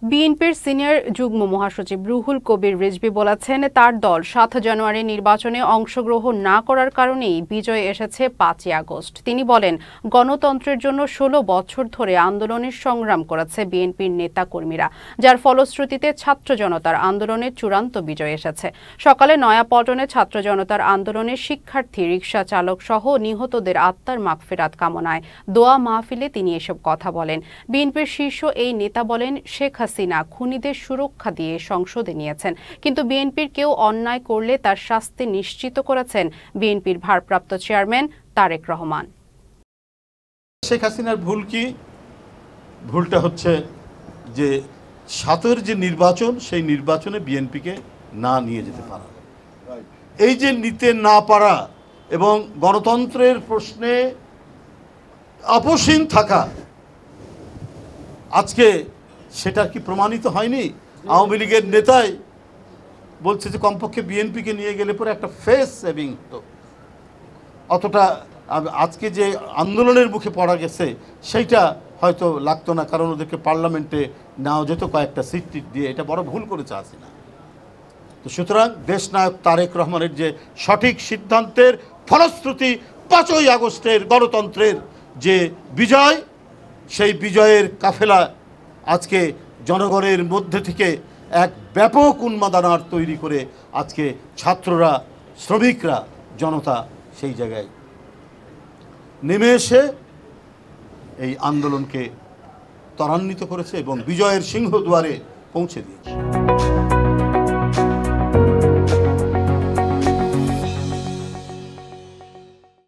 বিএনপির সিনিয়র যুগ্ম মহাসচিব রুহুল কবির রিজভী বলেছেন, তার দল ৭ জানুয়ারি নির্বাচনে অংশগ্রহণ না করার কারণেই বিজয় এসেছে ৫ই আগস্ট। তিনি বলেন, গণতন্ত্রের জন্য ১৬ বছর ধরে আন্দোলনের সংগ্রাম করেছে বিএনপির নেতাকর্মীরা, যার ফলশ্রুতিতে ছাত্র জনতার আন্দোলনের চূড়ান্ত বিজয় এসেছে। সকালে নয়াপল্টনে ছাত্র জনতার আন্দোলনে শিক্ষার্থী, রিকশা চালক সহ নিহতদের আত্মার মাগফিরাত কামনায় দোয়া মাহফিলে তিনি এসব কথা বলেন। বিএনপির শীর্ষ এই নেতা বলেন, শেখ হাসিনা খুনিদের সুরক্ষা দিয়ে সংসদে নিয়েছেন, কিন্তু বিএনপির কেউ অন্যায় করলে তার শাস্তি নিশ্চিত করেছেন বিএনপির ভারপ্রাপ্ত চেয়ারম্যান তারেক রহমান। শেখ হাসিনার ভুল কি? ভুলটা হচ্ছে যে ৭-এর যে নির্বাচন, সেই নির্বাচনে বিএনপিকে না নিয়ে যেতে পারা। এই যে নিতে না পারা এবং গণতন্ত্রের প্রশ্নে আপোষহীন থাকা, আজকে সেটা কি প্রমাণিত হয়নি? আওয়ামী লীগের নেতাই বলছে যে কমপক্ষে বিএনপিকে নিয়ে গেলে পরে একটা ফেস সেভিং হতো। অতটা আজকে যে আন্দোলনের মুখে পড়া গেছে সেইটা হয়তো লাগতো না, কারণ ওদেরকে পার্লামেন্টে নেওয়া যেত কয়েকটা সিট দিয়ে। এটা বড় ভুল করেছে হাসিনা। তো সুতরাং দেশনায়ক তারেক রহমানের যে সঠিক সিদ্ধান্তের ফলশ্রুতি ৫ই আগস্টের গণতন্ত্রের যে বিজয়, সেই বিজয়ের কাফেলা আজকে জনগণের মধ্যে থেকে এক ব্যাপক উন্মাদনার তৈরি করে আজকে ছাত্ররা, শ্রমিকরা, জনতা সেই জায়গায় নেমে এসে এই আন্দোলনকে ত্বরান্বিত করেছে এবং বিজয়ের সিংহদুয়ারে পৌঁছে দিয়েছে।